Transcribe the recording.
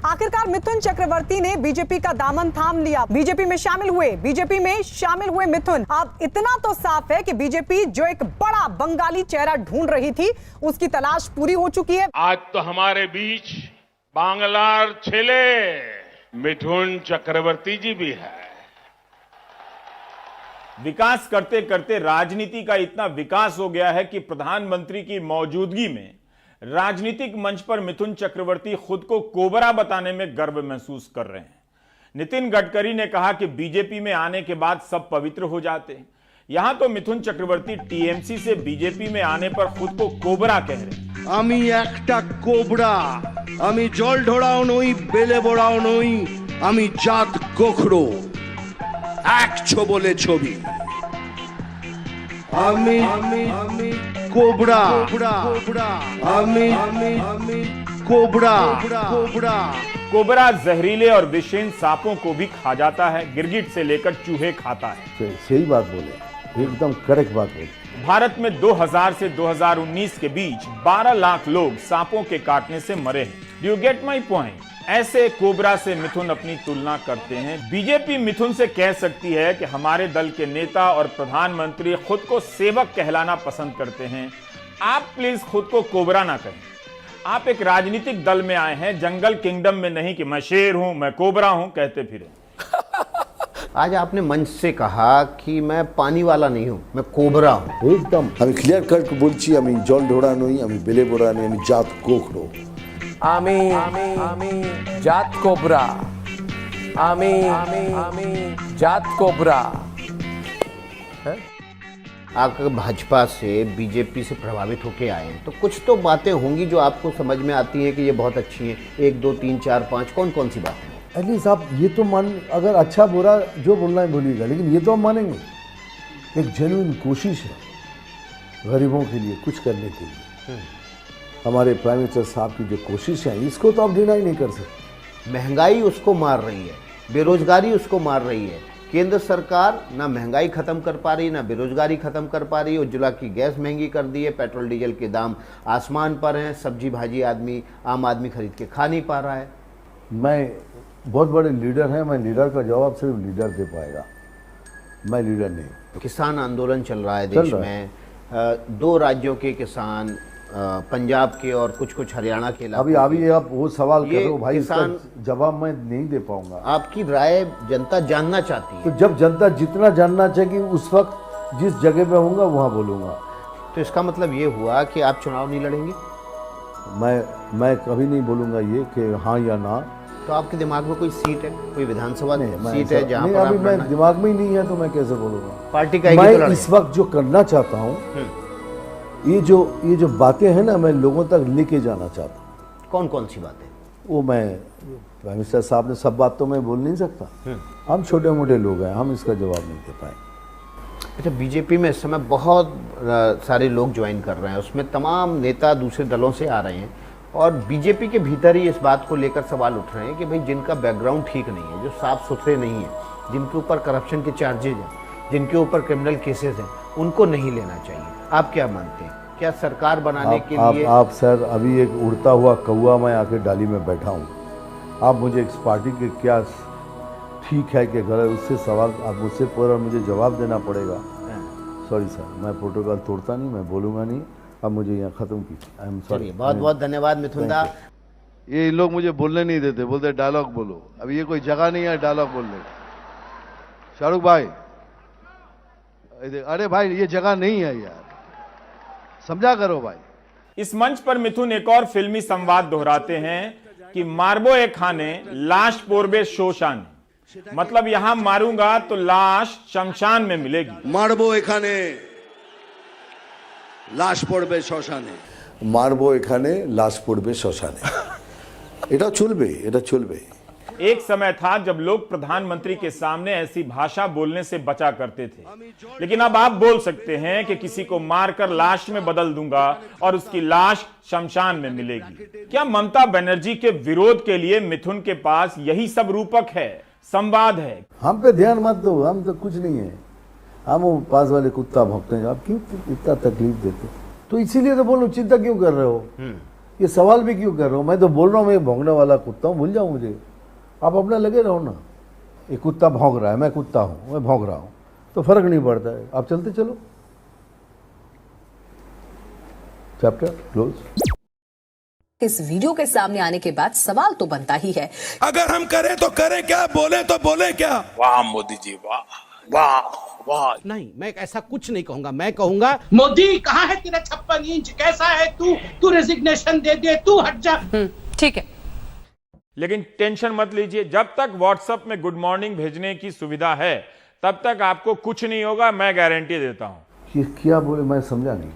आखिरकार मिथुन चक्रवर्ती ने बीजेपी का दामन थाम लिया, बीजेपी में शामिल हुए मिथुन। अब इतना तो साफ है कि बीजेपी जो एक बड़ा बंगाली चेहरा ढूंढ रही थी, उसकी तलाश पूरी हो चुकी है। आज तो हमारे बीच बांग्लार छेले मिथुन चक्रवर्ती जी भी है। विकास करते करते राजनीति का इतना विकास हो गया है कि प्रधानमंत्री की मौजूदगी में राजनीतिक मंच पर मिथुन चक्रवर्ती खुद को कोबरा बताने में गर्व महसूस कर रहे हैं। नितिन गडकरी ने कहा कि बीजेपी में आने के बाद सब पवित्र हो जाते हैं। यहां तो मिथुन चक्रवर्ती टीएमसी से बीजेपी में आने पर खुद को कोबरा कह रहे हैं। आमी एकटा कोबरा, आमी जल ढोड़ाओ नई, बेले बोड़ाओ नई, आमी जात गोखड़ो, एक छोबले छोबी। आमी कोबरा, आमी कोबरा। कोबरा जहरीले और विषैले सांपों को भी खा जाता है, गिरगिट से लेकर चूहे खाता है। सही बात बोले, एकदम करेक्ट बात बोले। भारत में 2000 से 2019 के बीच 12 लाख लोग सांपों के काटने से मरे हैं। Do you get my point? ऐसे कोबरा से मिथुन अपनी तुलना करते हैं। बीजेपी मिथुन से कह सकती है कि हमारे दल के नेता और प्रधानमंत्री खुद को सेवक कहलाना पसंद करते हैं। आप प्लीज खुद को कोबरा ना कहें। आप एक राजनीतिक दल में आए हैं, जंगल किंगडम में नहीं कि मैं शेर हूं, मैं कोबरा हूं कहते फिरे। आज आपने मंच से कहा कि मैं पानी वाला नहीं हूं, मैं कोबरा हूं। एकदम আমি ক্লিয়ার কাট বলছি, আমি জল ঢোড়া নই, আমি বেলে বোড়া নই, আমি জাত গোখরো। আমি জাত কোবরা, আমি জাত कोबरा। आप भाजपा से बीजेपी से प्रभावित होके आए हैं, तो कुछ तो बातें होंगी जो आपको समझ में आती हैं कि ये बहुत अच्छी हैं। 1 2 3 4 5 कौन सी बातें? एटलीस्ट आप ये तो मान, अगर अच्छा बुरा जो बोलना है बोलिएगा, लेकिन ये तो हम मानेंगे एक जेन्युइन कोशिश है गरीबों के लिए कुछ करने के लिए। हमारे प्राइम मिनिस्टर साहब की जो कोशिश है, इसको तो आप डिनाई नहीं कर सकते। महंगाई उसको मार रही है, बेरोजगारी उसको मार रही है। केंद्र सरकार ना महंगाई खत्म कर पा रही, ना बेरोजगारी खत्म कर पा रही। उज्ज्वला की गैस महंगी कर दी है, पेट्रोल डीजल के दाम आसमान पर हैं, सब्जी भाजी आम आदमी खरीद के खा नहीं पा रहा है। मैं बहुत बड़े लीडर हैं, मैं लीडर का जवाब सिर्फ लीडर दे पाएगा, मैं लीडर नहीं। किसान आंदोलन चल रहा है देश में, 2 राज्यों के किसान, पंजाब के और कुछ हरियाणा के। अभी आप वो सवाल कर रहे हो भाई, इसका जवाब मैं नहीं दे पाऊंगा। आपकी राय जनता जानना चाहती है। तो जब जनता जितना जानना चाहिए, उस वक्त जिस जगह पे होऊंगा वहाँ बोलूँगा। तो इसका मतलब ये हुआ कि आप चुनाव नहीं लड़ेंगे? मैं कभी नहीं बोलूँगा ये कि हाँ या ना। तो आपके दिमाग में कोई सीट है, कोई विधानसभा सीट है जहाँ पर अभी मैं दिमाग में ही नहीं है, तो मैं कैसे बोलूँगा? पार्टी का मैं इस वक्त जो करना चाहता हूँ, ये जो बातें हैं ना, मैं लोगों तक लेके जाना चाहता हूँ। कौन सी बातें? वो मैं प्राइम मिनिस्टर साहब ने सब बात तो मैं बोल नहीं सकता। हम छोटे मोटे लोग हैं, हम इसका जवाब नहीं दे पाए। अच्छा, बीजेपी में इस समय बहुत सारे लोग ज्वाइन कर रहे हैं, उसमें तमाम नेता दूसरे दलों से आ रहे हैं, और बीजेपी के भीतर ही इस बात को लेकर सवाल उठ रहे हैं कि भाई जिनका बैकग्राउंड ठीक नहीं है, जो साफ सुथरे नहीं है, जिनके ऊपर करप्शन के चार्जेज हैं, जिनके ऊपर क्रिमिनल केसेस हैं, उनको नहीं लेना चाहिए। आप क्या मानते हैं? क्या सरकार बनाने के लिए आप सर, अभी एक उड़ता हुआ कौवा मैं आके डाली में बैठा हूँ। आप मुझे इस पार्टी के क्या ठीक है कि गलत, उससे सवाल आप मुझसे पूरा मुझे जवाब देना पड़ेगा। सॉरी सर, मैं प्रोटोकॉल तोड़ता नहीं, मैं बोलूँगा नहीं। अब मुझे यहाँ ख़त्म कीजिए, आई एम सॉरी। बहुत बहुत धन्यवाद मिथुन दा। ये लोग मुझे बोलने नहीं देते, बोलते डायलॉग बोलो। अब ये कोई जगह नहीं है डायलॉग बोलने का। शाहरुख भाई, अरे भाई ये जगह नहीं है यार, समझा करो भाई। इस मंच पर मिथुन एक और फिल्मी संवाद दोहराते हैं कि मारबो ए खाने लाश पोरबे शोशान, मतलब यहां मारूंगा तो लाश शमशान में मिलेगी। मारबो एखाने लाश पड़बे श्मशाने, मारबो एखाने लाश पड़बे श्मशाने। এটা चलबे। एक समय था जब लोग प्रधानमंत्री के सामने ऐसी भाषा बोलने से बचा करते थे, लेकिन अब आप बोल सकते हैं कि किसी को मारकर लाश में बदल दूंगा और उसकी लाश शमशान में मिलेगी। क्या ममता बनर्जी के विरोध के लिए मिथुन के पास यही सब रूपक है, संवाद है? हम पे ध्यान मत दो, हम तो कुछ नहीं है, हम वो पास वाले कुत्ता भौंकते हैं। आप क्यों इतना तकलीफ देते? तो इसीलिए तो बोलो, चिंता क्यों कर रहे हो? ये सवाल भी क्यों कर रहा हूँ? मैं तो बोल रहा हूँ मैं भौंकने वाला कुत्ता हूँ, भूल जाओ मुझे। आप अपना लगे रहो ना। ये कुत्ता भौंक रहा है, मैं कुत्ता हूँ, मैं भौंक रहा हूँ, तो फर्क नहीं पड़ता है। आप चलते चलो। Chapter close. इस वीडियो के सामने आने के बाद सवाल तो बनता ही है, अगर हम करें तो करें क्या, बोले तो बोले क्या। वाह मोदी जी, वाह वाह वाह। नहीं, मैं ऐसा कुछ नहीं कहूंगा। मैं कहूंगा मोदी कहाँ है तेरा 56 इंच, कैसा है तू रेजिग्नेशन दे दे, तू हट जा। ठीक है। लेकिन टेंशन मत लीजिए, जब तक व्हाट्सएप में गुड मॉर्निंग भेजने की सुविधा है तब तक आपको कुछ नहीं होगा, मैं गारंटी देता हूं। ये क्या बोले, मैं समझा नहीं।